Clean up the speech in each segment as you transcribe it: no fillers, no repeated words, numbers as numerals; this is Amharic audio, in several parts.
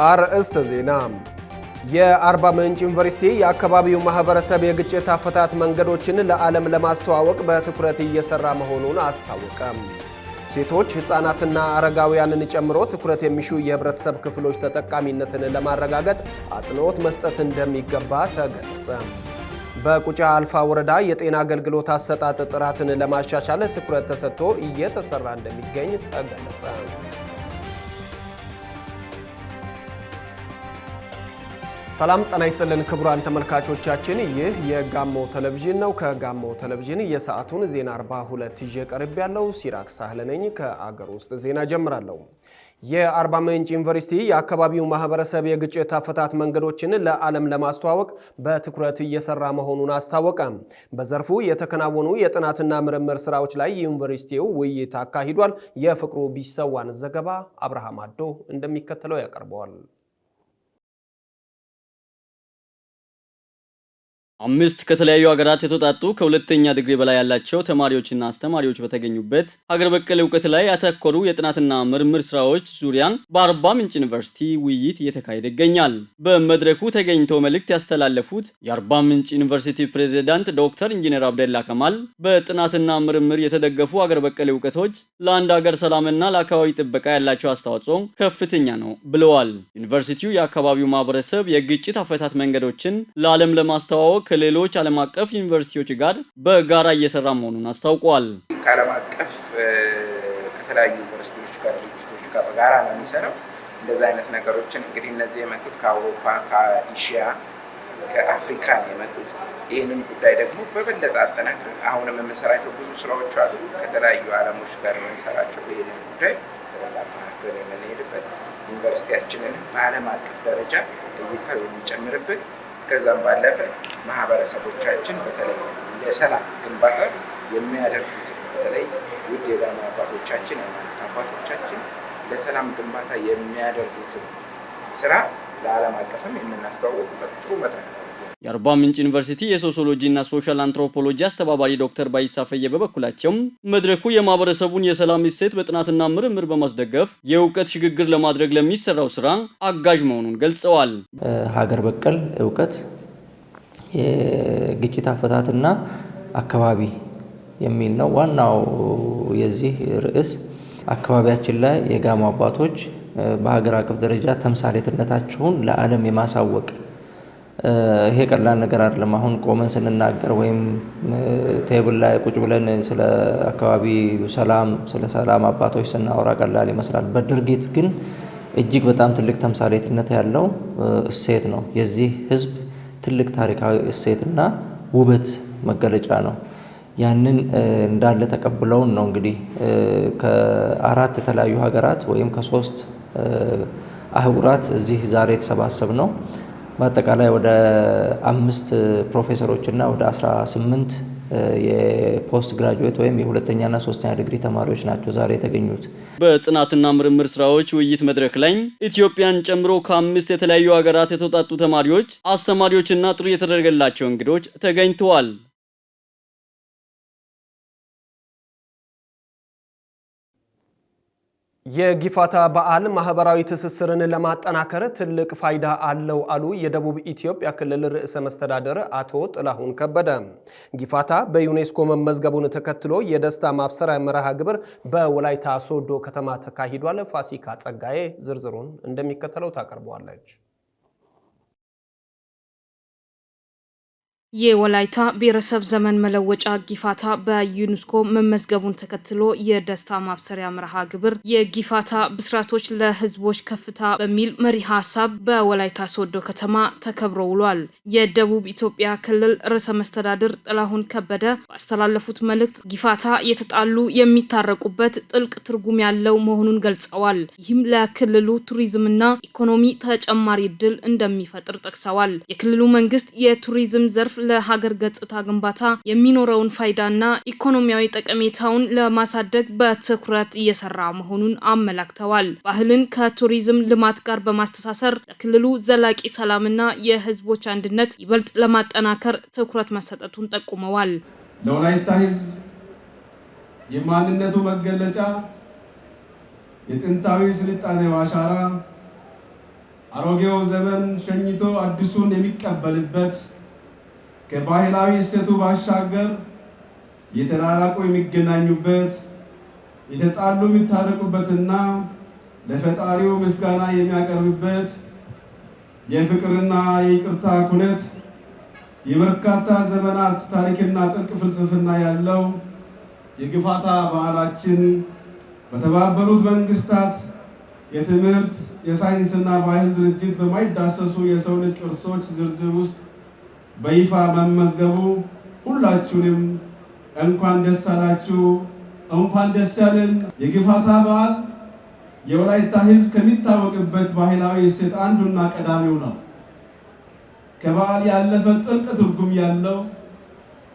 አርእስተ ዜና የአርባ ምንጭ ዩኒቨርሲቲ የአካባቢው ማህበረሰብ የግጭት አፈታት መንገዶችን ለዓለም ለማስተዋወቅ በትኩረት እየሰራ መሆኑን አስታወቀ። ሴቶች፣ ህፃናትና አረጋውያንን ጨምሮ ትኩረት የሚሹ የህብረተሰብ ክፍሎች ተጠቃሚነትን ለማረጋገጥ አጽንኦት መስጠት እንደሚገባ ተገለጸ። በቁጫ አልፋ ወረዳ የጤና አገልግሎት አሰጣጥ ጥራትን ለማሻሻል ትኩረት ተሰጥቶ እየተሰራ እንደሚገኝ ተገለጸ። ሰላም ጤና ይስጥልን ክቡራን ተመልካቾቻችን፣ ይህ የጋሞ ቴሌቪዥን ነው። ከጋሞ ቴሌቪዥን የሰዓቱን ዜና 42 ይዤ ቀርብ ያለው ሲራክ ሳህለ ነኝ። ከአገር ውስጥ ዜና ጀምራለሁ። የአርባ ምንጭ ዩኒቨርሲቲ የአካባቢው ማህበረሰብ የግጭት አፈታት መንገዶችን ለዓለም ለማስተዋወቅ በትኩረት እየሰራ መሆኑን አስታወቀ። በዘርፉ የተከናወኑ የጥናትና ምርምር ስራዎች ላይ ዩኒቨርሲቲው ውይይት አካሂዷል። የፍቅሩ ቢሰዋን ዘገባ አብርሃም አዶ እንደሚከተለው ያቀርበዋል። 5 ከተለያዩ ሀገራት የተውጣጡ ከሁለተኛ ዲግሪ በላይ ያላቸው ተማሪዎችና አስተማሪዎች በተገኙበት ሀገር በቀል ዕውቀት ላይ ያተኮሩ የጥናትና ምርምር ስራዎች ዙሪያ በአርባ ምንጭ ዩኒቨርሲቲ ውይይት እየተካሄደ ይገኛል። በመድረኩ ተገኝተው መልእክት ያስተላለፉት የአርባ ምንጭ ዩኒቨርሲቲ ፕሬዝዳንት ዶክተር ኢንጂነር አብደላ ከማል በጥናትና ምርምር የተደገፉ ሀገር በቀል ዕውቀቶች ለአንድ ሀገር ሰላምና ለአካባቢ ጥበቃ ያላቸው አስተዋጽኦ ከፍተኛ ነው ብለዋል። ዩኒቨርሲቲው የአካባቢው ማህበረሰብ የግጭት አፈታት መንገዶችን ለዓለም ለማስተዋወቅ ከሌሎች ዓለም አቀፍ ዩኒቨርሲቲዎች ጋር በጋራ እየሰራ መሆኑን አስታውቋል። ከዓለም አቀፍ ከተለያዩ ዩኒቨርሲቲዎች ጋር ድርጅቶች ጋር በጋራ ነው የሚሰራው። እንደዚህ አይነት ነገሮችን እንግዲህ እነዚህ የመጡት ከአውሮፓ፣ ከኤሽያ፣ ከአፍሪካ ነው የመጡት። ይህንን ጉዳይ ደግሞ በበለጠ አጠናክረን አሁንም የምንሰራቸው ብዙ ስራዎች አሉ። ከተለያዩ ዓለሞች ጋር የምንሰራቸው ይህንን ጉዳይ በበለጠ አጠናክረን የምንሄድበት ዩኒቨርሲቲያችንን በዓለም አቀፍ ደረጃ እይታው የሚጨምርበት ከዛም ባለፈ ማህበረሰቦቻችን በተለይ ለሰላም ግንባታ የሚያደርጉት በተለይ ውድ የጋሞ አባቶቻችን የሃይማኖት አባቶቻችን ለሰላም ግንባታ የሚያደርጉት ስራ ለዓለም አቀፍም የምናስተዋውቅበት ጥሩ መድረክ ነው። የአርባ ምንጭ ዩኒቨርሲቲ የሶሲዮሎጂ እና ሶሻል አንትሮፖሎጂ አስተባባሪ ዶክተር ባይሳ ፈየ በበኩላቸው መድረኩ የማህበረሰቡን የሰላም እሴት በጥናትና ምርምር በማስደገፍ የእውቀት ሽግግር ለማድረግ ለሚሰራው ስራ አጋዥ መሆኑን ገልጸዋል። ሀገር በቀል ዕውቀት የግጭት አፈታትና አካባቢ የሚል ነው ዋናው የዚህ ርዕስ። አካባቢያችን ላይ የጋሞ አባቶች በሀገር አቀፍ ደረጃ ተምሳሌትነታቸውን ለዓለም የማሳወቅ ይሄ ቀላል ነገር አይደለም። አሁን ቆመን ስንናገር ወይም ቴብል ላይ ቁጭ ብለን ስለ አካባቢ ሰላም ስለ ሰላም አባቶች ስናወራ ቀላል ይመስላል። በድርጊት ግን እጅግ በጣም ትልቅ ተምሳሌትነት ያለው እሴት ነው። የዚህ ህዝብ ትልቅ ታሪካዊ እሴትና ውበት መገለጫ ነው። ያንን እንዳለ ተቀብለውን ነው እንግዲህ ከ4 የተለያዩ ሀገራት ወይም ከ3 አህጉራት እዚህ ዛሬ የተሰባሰብ ነው። በአጠቃላይ ወደ 5 ፕሮፌሰሮች እና ወደ 18 የፖስት ግራጁዌት ወይም የሁለተኛና ሶስተኛ ዲግሪ ተማሪዎች ናቸው ዛሬ የተገኙት። በጥናትና ምርምር ስራዎች ውይይት መድረክ ላይ ኢትዮጵያን ጨምሮ ከ5 የተለያዩ ሀገራት የተውጣጡ ተማሪዎች፣ አስተማሪዎችና ጥሪ የተደረገላቸው እንግዶች ተገኝተዋል። የጊፋታ በዓል ማህበራዊ ትስስርን ለማጠናከር ትልቅ ፋይዳ አለው አሉ የደቡብ ኢትዮጵያ ክልል ርዕሰ መስተዳድር አቶ ጥላሁን ከበደ። ጊፋታ በዩኔስኮ መመዝገቡን ተከትሎ የደስታ ማብሰሪያ መርሃ ግብር በወላይታ ሶዶ ከተማ ተካሂዷል። ፋሲካ ጸጋዬ ዝርዝሩን እንደሚከተለው ታቀርበዋለች። የወላይታ ብሔረሰብ ዘመን መለወጫ ጊፋታ በዩኔስኮ መመዝገቡን ተከትሎ የደስታ ማብሰሪያ መርሃ ግብር የጊፋታ ብስራቶች ለህዝቦች ከፍታ በሚል መሪ ሀሳብ በወላይታ ሶዶ ከተማ ተከብሮ ውሏል። የደቡብ ኢትዮጵያ ክልል ርዕሰ መስተዳድር ጥላሁን ከበደ ባስተላለፉት መልእክት ጊፋታ የተጣሉ የሚታረቁበት ጥልቅ ትርጉም ያለው መሆኑን ገልጸዋል። ይህም ለክልሉ ቱሪዝምና ኢኮኖሚ ተጨማሪ እድል እንደሚፈጥር ጠቅሰዋል። የክልሉ መንግስት የቱሪዝም ዘርፍ ለሀገር ገጽታ ግንባታ የሚኖረውን ፋይዳና ኢኮኖሚያዊ ጠቀሜታውን ለማሳደግ በትኩረት እየሰራ መሆኑን አመላክተዋል። ባህልን ከቱሪዝም ልማት ጋር በማስተሳሰር ለክልሉ ዘላቂ ሰላምና የህዝቦች አንድነት ይበልጥ ለማጠናከር ትኩረት መሰጠቱን ጠቁመዋል። ለወላይታ ህዝብ የማንነቱ መገለጫ የጥንታዊ ስልጣኔ አሻራ አሮጌው ዘመን ሸኝቶ አዲሱን የሚቀበልበት ከባህላዊ እሴቱ ባሻገር የተራራቁ የሚገናኙበት የተጣሉ የሚታረቁበትና ለፈጣሪው ምስጋና የሚያቀርብበት የፍቅርና የይቅርታ ኩነት የበርካታ ዘመናት ታሪክና ጥልቅ ፍልስፍና ያለው የግፋታ በዓላችን በተባበሩት መንግስታት የትምህርት የሳይንስና ባህል ድርጅት በማይዳሰሱ የሰው ልጅ ቅርሶች ዝርዝር ውስጥ በይፋ መመዝገቡ ሁላችሁንም እንኳን ደስ አላችሁ፣ እንኳን ደስ ያለን። የግፋታ በዓል የወላይታ ሕዝብ ከሚታወቅበት ባህላዊ እሴት አንዱና ቀዳሚው ነው። ከበዓል ያለፈ ጥልቅ ትርጉም ያለው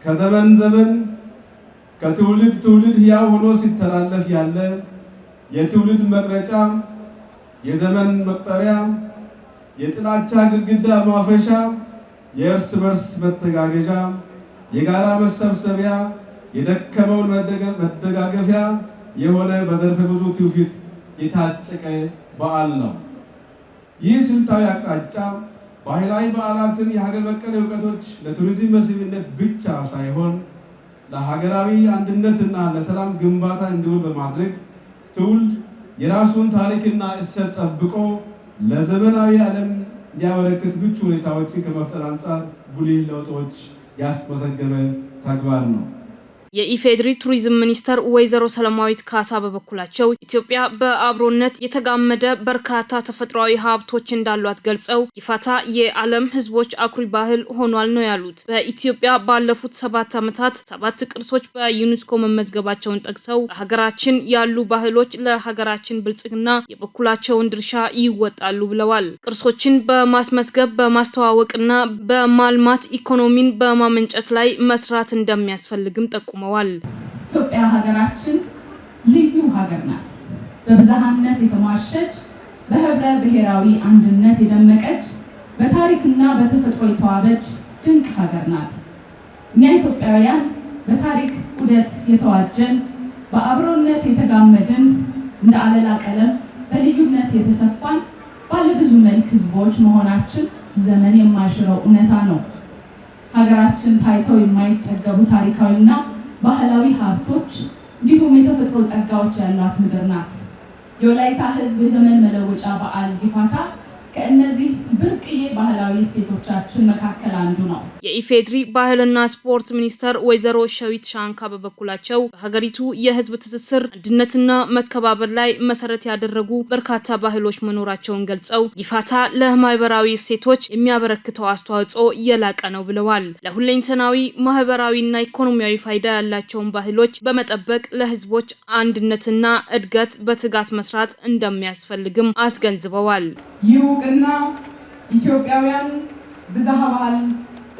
ከዘመን ዘመን ከትውልድ ትውልድ ሕያው ሆኖ ሲተላለፍ ያለ የትውልድ መቅረጫ፣ የዘመን መቁጠሪያ፣ የጥላቻ ግድግዳ ማፍረሻ፣ የእርስ በርስ መተጋገዣ፣ የጋራ መሰብሰቢያ፣ የደከመውን መደጋገፊያ የሆነ በዘርፈ ብዙ ትውፊት የታጨቀ በዓል ነው። ይህ ስልታዊ አቅጣጫ ባህላዊ በዓላትን የሀገር በቀል እውቀቶች ለቱሪዝም መስህብነት ብቻ ሳይሆን ለሀገራዊ አንድነትና ለሰላም ግንባታ እንዲውል በማድረግ ትውልድ የራሱን ታሪክና እሴት ጠብቆ ለዘመናዊ ዓለም ሊያበረክት ምቹ ሁኔታዎችን ከመፍጠር አንጻር ጉልህ ለውጦች ያስመዘገበ ተግባር ነው። የኢፌድሪ ቱሪዝም ሚኒስተር ወይዘሮ ሰላማዊት ካሳ በበኩላቸው ኢትዮጵያ በአብሮነት የተጋመደ በርካታ ተፈጥሯዊ ሀብቶች እንዳሏት ገልጸው ጊፋታ የዓለም ሕዝቦች አኩሪ ባህል ሆኗል ነው ያሉት። በኢትዮጵያ ባለፉት 7 ዓመታት 7 ቅርሶች በዩኔስኮ መመዝገባቸውን ጠቅሰው በሀገራችን ያሉ ባህሎች ለሀገራችን ብልጽግና የበኩላቸውን ድርሻ ይወጣሉ ብለዋል። ቅርሶችን በማስመዝገብ በማስተዋወቅና በማልማት ኢኮኖሚን በማመንጨት ላይ መስራት እንደሚያስፈልግም ጠቁመዋል። ኢትዮጵያ ሀገራችን ልዩ ሀገር ናት። በብዝሃነት የተሟሸች፣ በህብረ ብሔራዊ አንድነት የደመቀች፣ በታሪክና በተፈጥሮ የተዋበች ድንቅ ሀገር ናት። እኛ ኢትዮጵያውያን በታሪክ ዑደት የተዋጀን፣ በአብሮነት የተጋመድን፣ እንደ አለላ ቀለም በልዩነት የተሰፋን ባለብዙ መልክ ህዝቦች መሆናችን ዘመን የማይሽረው እውነታ ነው። ሀገራችን ታይተው የማይጠገቡ ታሪካዊና ባህላዊ ሀብቶች እንዲሁም የተፈጥሮ ጸጋዎች ያሏት ምድር ናት። የወላይታ ህዝብ የዘመን መለወጫ በዓል ጊፋታ ከእነዚህ ብርቅዬ ባህላዊ እሴቶቻችን መካከል አንዱ ነው። የኢፌድሪ ባህልና ስፖርት ሚኒስተር ወይዘሮ ሸዊት ሻንካ በበኩላቸው በሀገሪቱ የህዝብ ትስስር አንድነትና መከባበር ላይ መሰረት ያደረጉ በርካታ ባህሎች መኖራቸውን ገልጸው ጊፋታ ለማህበራዊ እሴቶች የሚያበረክተው አስተዋጽኦ የላቀ ነው ብለዋል። ለሁለንተናዊ ማህበራዊና ኢኮኖሚያዊ ፋይዳ ያላቸውን ባህሎች በመጠበቅ ለህዝቦች አንድነትና እድገት በትጋት መስራት እንደሚያስፈልግም አስገንዝበዋል። ይውቅና ኢትዮጵያውያን ብዝሃ ባህል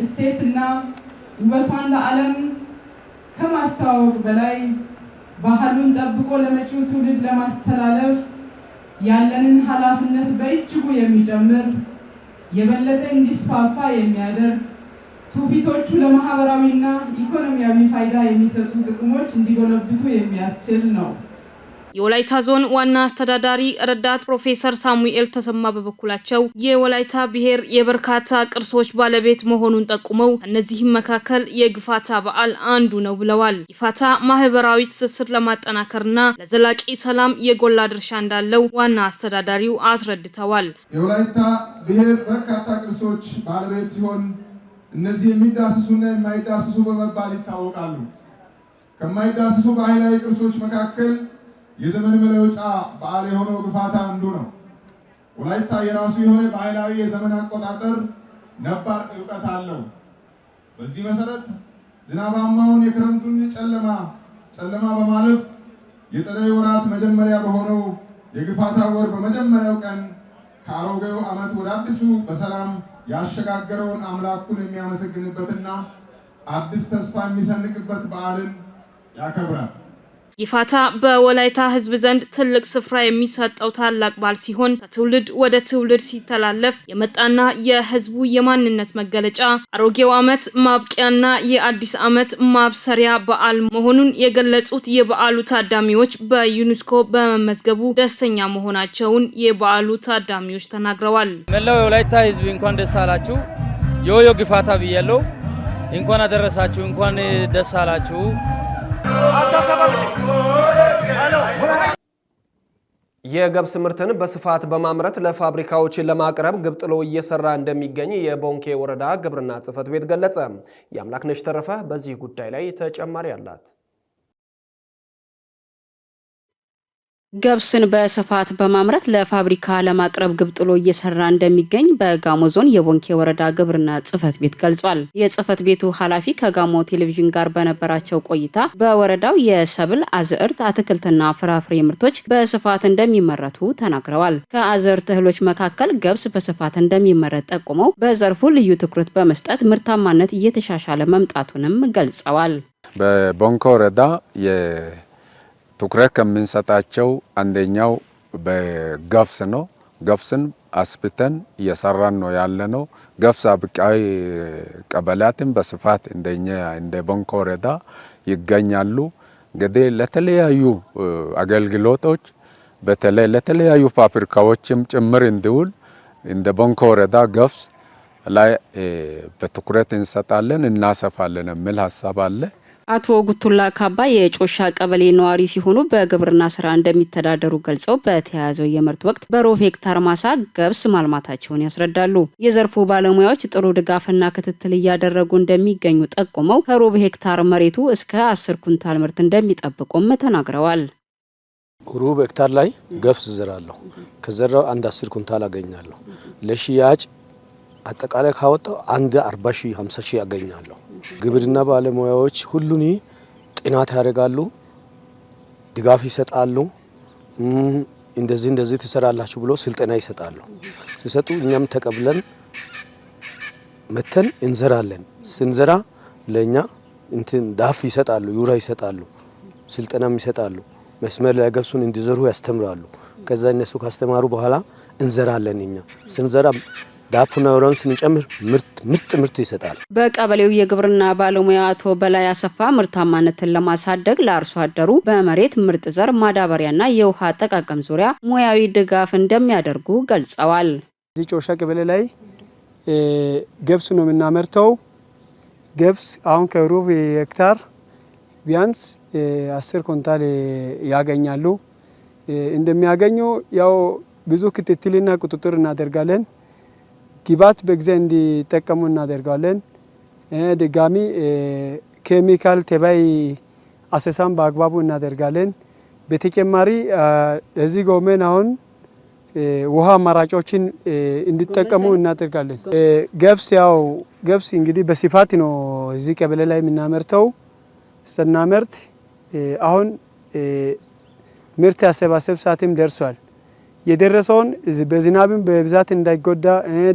እሴትና ውበቷን ለዓለም ከማስተዋወቅ በላይ ባህሉን ጠብቆ ለመጪው ትውልድ ለማስተላለፍ ያለንን ኃላፊነት በእጅጉ የሚጨምር የበለጠ እንዲስፋፋ የሚያደርግ ትውፊቶቹ ለማህበራዊና ኢኮኖሚያዊ ፋይዳ የሚሰጡ ጥቅሞች እንዲጎለብቱ የሚያስችል ነው። የወላይታ ዞን ዋና አስተዳዳሪ ረዳት ፕሮፌሰር ሳሙኤል ተሰማ በበኩላቸው የወላይታ ብሔር የበርካታ ቅርሶች ባለቤት መሆኑን ጠቁመው እነዚህም መካከል የጊፋታ በዓል አንዱ ነው ብለዋል። ጊፋታ ማህበራዊ ትስስር ለማጠናከርና ለዘላቂ ሰላም የጎላ ድርሻ እንዳለው ዋና አስተዳዳሪው አስረድተዋል። የወላይታ ብሔር በርካታ ቅርሶች ባለቤት ሲሆን እነዚህ የሚዳስሱና የማይዳስሱ በመባል ይታወቃሉ። ከማይዳስሱ ባህላዊ ቅርሶች መካከል የዘመን መለወጫ በዓል የሆነው ጊፋታ አንዱ ነው። ወላይታ የራሱ የሆነ ባህላዊ የዘመን አቆጣጠር ነባር ዕውቀት አለው። በዚህ መሰረት ዝናባማውን የክረምቱን ጨለማ በማለፍ የጸደይ ወራት መጀመሪያ በሆነው የጊፋታ ወር በመጀመሪያው ቀን ከአሮጌው ዓመት ወደ አዲሱ በሰላም ያሸጋገረውን አምላኩን የሚያመሰግንበትና አዲስ ተስፋ የሚሰንቅበት በዓልን ያከብራል። ጊፋታ በወላይታ ህዝብ ዘንድ ትልቅ ስፍራ የሚሰጠው ታላቅ በዓል ሲሆን ከትውልድ ወደ ትውልድ ሲተላለፍ የመጣና የህዝቡ የማንነት መገለጫ አሮጌው ዓመት ማብቂያና የአዲስ ዓመት ማብሰሪያ በዓል መሆኑን የገለጹት የበዓሉ ታዳሚዎች በዩኔስኮ በመመዝገቡ ደስተኛ መሆናቸውን የበዓሉ ታዳሚዎች ተናግረዋል። መላው የወላይታ ህዝብ እንኳን ደስ አላችሁ። ዮዮ ጊፋታ ብያለሁ። እንኳን አደረሳችሁ፣ እንኳን ደስ አላችሁ። የገብስ ምርትን በስፋት በማምረት ለፋብሪካዎች ለማቅረብ ግብ ጥሎ እየሰራ እንደሚገኝ የቦንኬ ወረዳ ግብርና ጽሕፈት ቤት ገለጸ። የአምላክነሽ ተረፈ በዚህ ጉዳይ ላይ ተጨማሪ አላት። ገብስን በስፋት በማምረት ለፋብሪካ ለማቅረብ ግብ ጥሎ እየሰራ እንደሚገኝ በጋሞ ዞን የቦንኬ ወረዳ ግብርና ጽሕፈት ቤት ገልጿል። የጽሕፈት ቤቱ ኃላፊ ከጋሞ ቴሌቪዥን ጋር በነበራቸው ቆይታ በወረዳው የሰብል፣ አዝዕርት፣ አትክልትና ፍራፍሬ ምርቶች በስፋት እንደሚመረቱ ተናግረዋል። ከአዝዕርት እህሎች መካከል ገብስ በስፋት እንደሚመረት ጠቁመው በዘርፉ ልዩ ትኩረት በመስጠት ምርታማነት እየተሻሻለ መምጣቱንም ገልጸዋል። በቦንኬ ወረዳ ትኩረት ከምንሰጣቸው አንደኛው በገብስ ነው። ገብስን አስፍተን እየሰራን ነው ያለነው። ገብስ አብቃይ ቀበሌያትን በስፋት እንደኛ እንደ ቦንኬ ወረዳ ይገኛሉ። እንግዲህ ለተለያዩ አገልግሎቶች በተለይ ለተለያዩ ፋብሪካዎችም ጭምር እንዲውል እንደ ቦንኬ ወረዳ ገብስ ላይ በትኩረት እንሰጣለን፣ እናሰፋለን የሚል ሀሳብ አለ። አቶ ጉቱላ ካባ የጮሻ ቀበሌ ነዋሪ ሲሆኑ በግብርና ስራ እንደሚተዳደሩ ገልጸው በተያያዘው የምርት ወቅት በሩብ ሄክታር ማሳ ገብስ ማልማታቸውን ያስረዳሉ። የዘርፉ ባለሙያዎች ጥሩ ድጋፍና ክትትል እያደረጉ እንደሚገኙ ጠቁመው ከሩብ ሄክታር መሬቱ እስከ 10 ኩንታል ምርት እንደሚጠብቁም ተናግረዋል። ሩብ ሄክታር ላይ ገብስ ዘራለሁ። ከዘራው 10 ኩንታል አገኛለሁ። ለሽያጭ አጠቃላይ ካወጣው 40 ሺህ 50 ሺህ አገኛለሁ። ግብርና ባለሙያዎች ሁሉን ጥናት ያደርጋሉ፣ ድጋፍ ይሰጣሉ። እንደዚህ ትሰራላችሁ ብሎ ስልጠና ይሰጣሉ። ሲሰጡ እኛም ተቀብለን መተን እንዘራለን። ስንዘራ ለኛ ዳፍ ይሰጣሉ፣ ዩራ ይሰጣሉ፣ ስልጠናም ይሰጣሉ። መስመር ላይ ገብሱን እንዲዘሩ ያስተምራሉ። ከዛ እነሱ ካስተማሩ በኋላ እንዘራለን። እኛ ስንዘራ ዳፑና ዩራውን ስንጨምር ምርት ይሰጣል። በቀበሌው የግብርና ባለሙያ አቶ በላይ አሰፋ ምርታማነትን ለማሳደግ ለአርሶ አደሩ በመሬት ምርጥ ዘር፣ ማዳበሪያና የውሃ አጠቃቀም ዙሪያ ሙያዊ ድጋፍ እንደሚያደርጉ ገልጸዋል። እዚህ ጮሻ ቀበሌ ላይ ገብስ ነው የምናመርተው። ገብስ አሁን ከሩብ ሄክታር ቢያንስ 10 ኩንታል ያገኛሉ። እንደሚያገኙ ያው ብዙ ክትትልና ቁጥጥር እናደርጋለን። ግብዓት በጊዜ እንዲጠቀሙ እናደርጋለን። ድጋሚ ኬሚካል ተባይ አሰሳም በአግባቡ እናደርጋለን። በተጨማሪ ለዚህ ጎመን አሁን ውሃ አማራጮችን እንዲጠቀሙ እናደርጋለን። ገብስ እንግዲህ በስፋት ነው እዚህ ቀበሌ ላይ የምናመርተው። ስናመርት አሁን ምርት ያሰባሰብ ሰዓትም ደርሷል። የደረሰውን በዝናብም በብዛት እንዳይጎዳ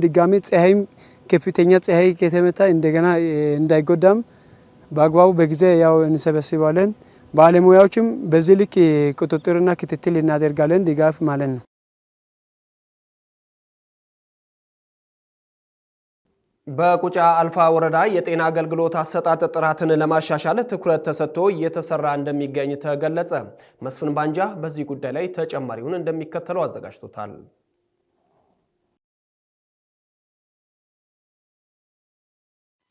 ድጋሚ ፀሐይም ከፍተኛ ፀሐይ ከተመታ እንደገና እንዳይጎዳም በአግባቡ በጊዜ ያው እንሰበስባለን። ባለሙያዎችም በዚህ ልክ ቁጥጥርና ክትትል እናደርጋለን፣ ድጋፍ ማለት ነው። በቁጫ አልፋ ወረዳ የጤና አገልግሎት አሰጣጥ ጥራትን ለማሻሻል ትኩረት ተሰጥቶ እየተሰራ እንደሚገኝ ተገለጸ። መስፍን ባንጃ በዚህ ጉዳይ ላይ ተጨማሪውን እንደሚከተለው አዘጋጅቶታል።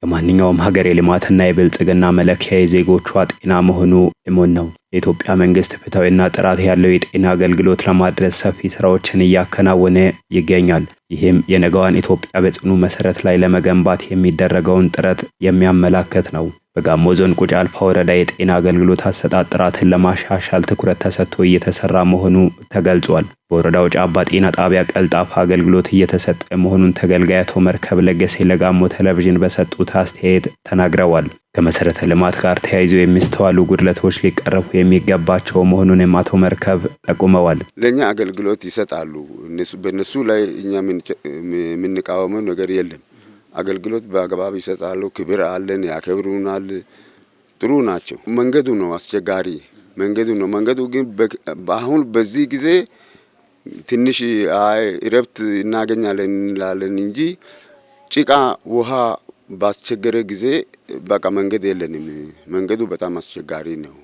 የማንኛውም ሀገር የልማትና የብልጽግና መለኪያ የዜጎቿ ጤና መሆኑ እሙን ነው። የኢትዮጵያ መንግስት ፍትሐዊና ጥራት ያለው የጤና አገልግሎት ለማድረስ ሰፊ ስራዎችን እያከናወነ ይገኛል። ይህም የነገዋን ኢትዮጵያ በጽኑ መሰረት ላይ ለመገንባት የሚደረገውን ጥረት የሚያመላክት ነው። በጋሞ ዞን ቁጫ አልፋ ወረዳ የጤና አገልግሎት አሰጣጥ ጥራትን ለማሻሻል ትኩረት ተሰጥቶ እየተሰራ መሆኑ ተገልጿል። በወረዳው ጫባ ጤና ጣቢያ ቀልጣፋ አገልግሎት እየተሰጠ መሆኑን ተገልጋይ አቶ መርከብ ለገሰ ለጋሞ ቴሌቪዥን በሰጡት አስተያየት ተናግረዋል። ከመሰረተ ልማት ጋር ተያይዞ የሚስተዋሉ ጉድለቶች ሊቀረፉ የሚገባቸው መሆኑንም አቶ መርከብ ጠቁመዋል። ለኛ አገልግሎት ይሰጣሉ። በእነሱ ላይ እኛ የምንቃወመው ነገር የለም። አገልግሎት በአግባብ ይሰጣሉ። ክብር አለን፣ ያከብሩናል። ጥሩ ናቸው። መንገዱ ነው አስቸጋሪ። መንገዱ ነው። መንገዱ ግን አሁን በዚህ ጊዜ ትንሽ እረፍት እናገኛለን እንላለን እንጂ ጭቃ ውሃ ባስቸገረ ጊዜ በቃ መንገድ የለንም። መንገዱ በጣም አስቸጋሪ ነው።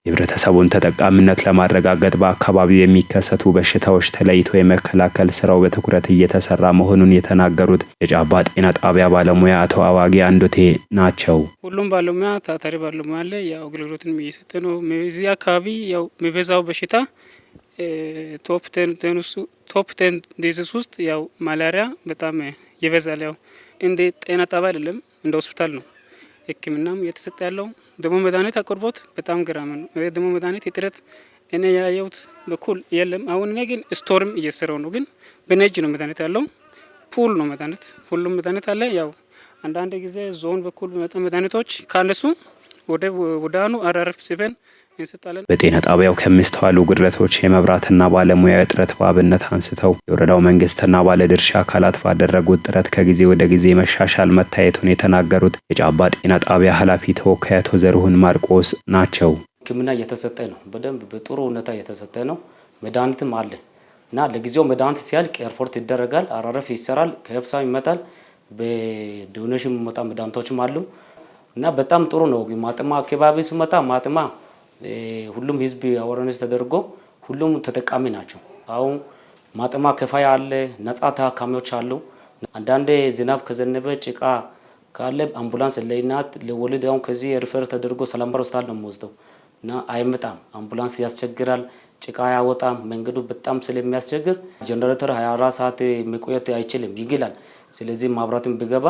የህብረተሰቡን ተጠቃሚነት ለማረጋገጥ በአካባቢው የሚከሰቱ በሽታዎች ተለይቶ የመከላከል ስራው በትኩረት እየተሰራ መሆኑን የተናገሩት የጫባ ጤና ጣቢያ ባለሙያ አቶ አዋጌ አንዶቴ ናቸው። ሁሉም ባለሙያ ታታሪ ባለሙያ አለ። ያው አገልግሎትን እየሰጠ ነው። እዚህ አካባቢ ያው የሚበዛው በሽታ ቶፕ 10 ዲዚዝ ውስጥ ያው ማላሪያ በጣም ይበዛል። ያው እንደ ጤና ጣቢያ አይደለም፣ እንደ ሆስፒታል ነው ሕክምናም እየተሰጠ ያለው። ደግሞ መድኃኒት አቅርቦት በጣም ገራሚ ነው። ደግሞ መድኃኒት እጥረት እኔ ያየሁት በኩል የለም። አሁን እኔ ግን ስቶርም እየሰራው ነው፣ ግን በነጅ ነው መድኃኒት ያለው። ፑል ነው መድኃኒት፣ ሁሉም መድኃኒት አለ። ያው አንዳንድ ጊዜ ዞን በኩል በመጣ መድኃኒቶች ካነሱ ወዳኑ አራርፍ ሲበን እንሰጣለን። በጤና ጣቢያው ከሚስተዋሉ ጉድለቶች የመብራትና ባለሙያ እጥረት በአብነት አንስተው የወረዳው መንግስትና ባለድርሻ አካላት ባደረጉት ጥረት ከጊዜ ወደ ጊዜ መሻሻል መታየቱን የተናገሩት የጫባ ጤና ጣቢያ ኃላፊ ተወካይ አቶ ዘርሁን ማርቆስ ናቸው። ሕክምና እየተሰጠ ነው። በደንብ በጥሩ ሁኔታ እየተሰጠ ነው። መድኃኒትም አለ እና ለጊዜው መድኃኒት ሲያልቅ ኤርፖርት ይደረጋል፣ አራረፍ ይሰራል፣ ከህብሳ ይመጣል። በዶኔሽን የሚመጣ መድኃኒቶችም አሉ እና በጣም ጥሩ ነው። ማጥማ አካባቢ ሲመጣ ማጥማ ሁሉም ህዝብ አወረነስ ተደርጎ ሁሉም ተጠቃሚ ናቸው። አሁን ማጥማ ከፋያ አለ፣ ነጻ ታካሚዎች አሉ። አንዳንዴ ዝናብ ከዘነበ ጭቃ ካለ አምቡላንስ ለእናት ለወሊድ አሁን ከዚህ ሪፈር ተደርጎ ሰላምበር ሆስፒታል ነው የሚወስደው እና አይመጣም። አምቡላንስ ያስቸግራል፣ ጭቃ ያወጣም። መንገዱ በጣም ስለሚያስቸግር ጀነሬተር 24 ሰዓት መቆየት አይችልም፣ ይግላል። ስለዚህ ማብራትም ቢገባ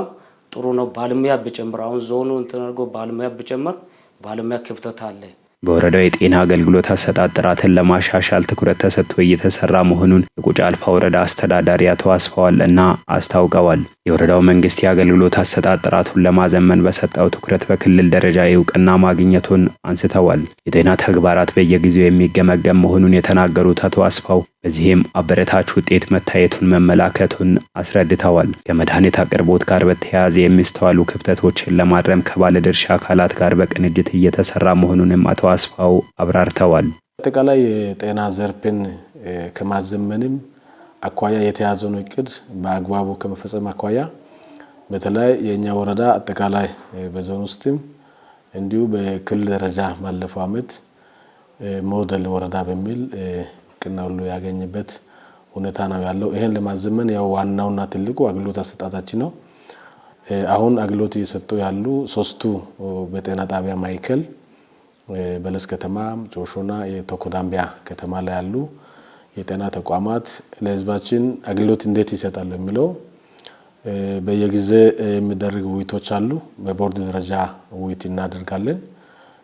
ጥሩ ነው። ባለሙያ ቢጨምር አሁን ዞኑ እንተናርጎ ባለሙያ ቢጨምር ባለሙያ ክፍተት አለ። በወረዳው የጤና አገልግሎት አሰጣጥ ጥራትን ለማሻሻል ትኩረት ተሰጥቶ እየተሰራ መሆኑን የቁጫ አልፋ ወረዳ አስተዳዳሪ አቶ አስፋዋል እና አስታውቀዋል። የወረዳው መንግስት የአገልግሎት አሰጣጥ ጥራቱን ለማዘመን በሰጠው ትኩረት በክልል ደረጃ እውቅና ማግኘቱን አንስተዋል። የጤና ተግባራት በየጊዜው የሚገመገም መሆኑን የተናገሩት አቶ አስፋው በዚህም አበረታች ውጤት መታየቱን መመላከቱን አስረድተዋል። ከመድኃኒት አቅርቦት ጋር በተያያዘ የሚስተዋሉ ክፍተቶችን ለማረም ከባለድርሻ አካላት ጋር በቅንጅት እየተሰራ መሆኑንም አቶ አስፋው አብራርተዋል። አጠቃላይ የጤና ዘርፍን ከማዘመንም አኳያ የተያዘውን እቅድ በአግባቡ ከመፈጸም አኳያ በተለይ የኛ ወረዳ አጠቃላይ በዞን ውስጥም እንዲሁ በክልል ደረጃ ባለፈው ዓመት ሞዴል ወረዳ በሚል እውቅና ሁሉ ያገኘበት ሁኔታ ነው ያለው። ይሄን ለማዘመን ያው ዋናውና ትልቁ አገልግሎት አሰጣጣችን ነው። አሁን አገልግሎት እየሰጡ ያሉ ሶስቱ በጤና ጣቢያ ማዕከል በለስ ከተማ፣ ጆሾና የቶኮዳምቢያ ከተማ ላይ ያሉ የጤና ተቋማት ለህዝባችን አገልግሎት እንዴት ይሰጣሉ የሚለው በየጊዜ የሚደረጉ ውይይቶች አሉ። በቦርድ ደረጃ ውይይት እናደርጋለን።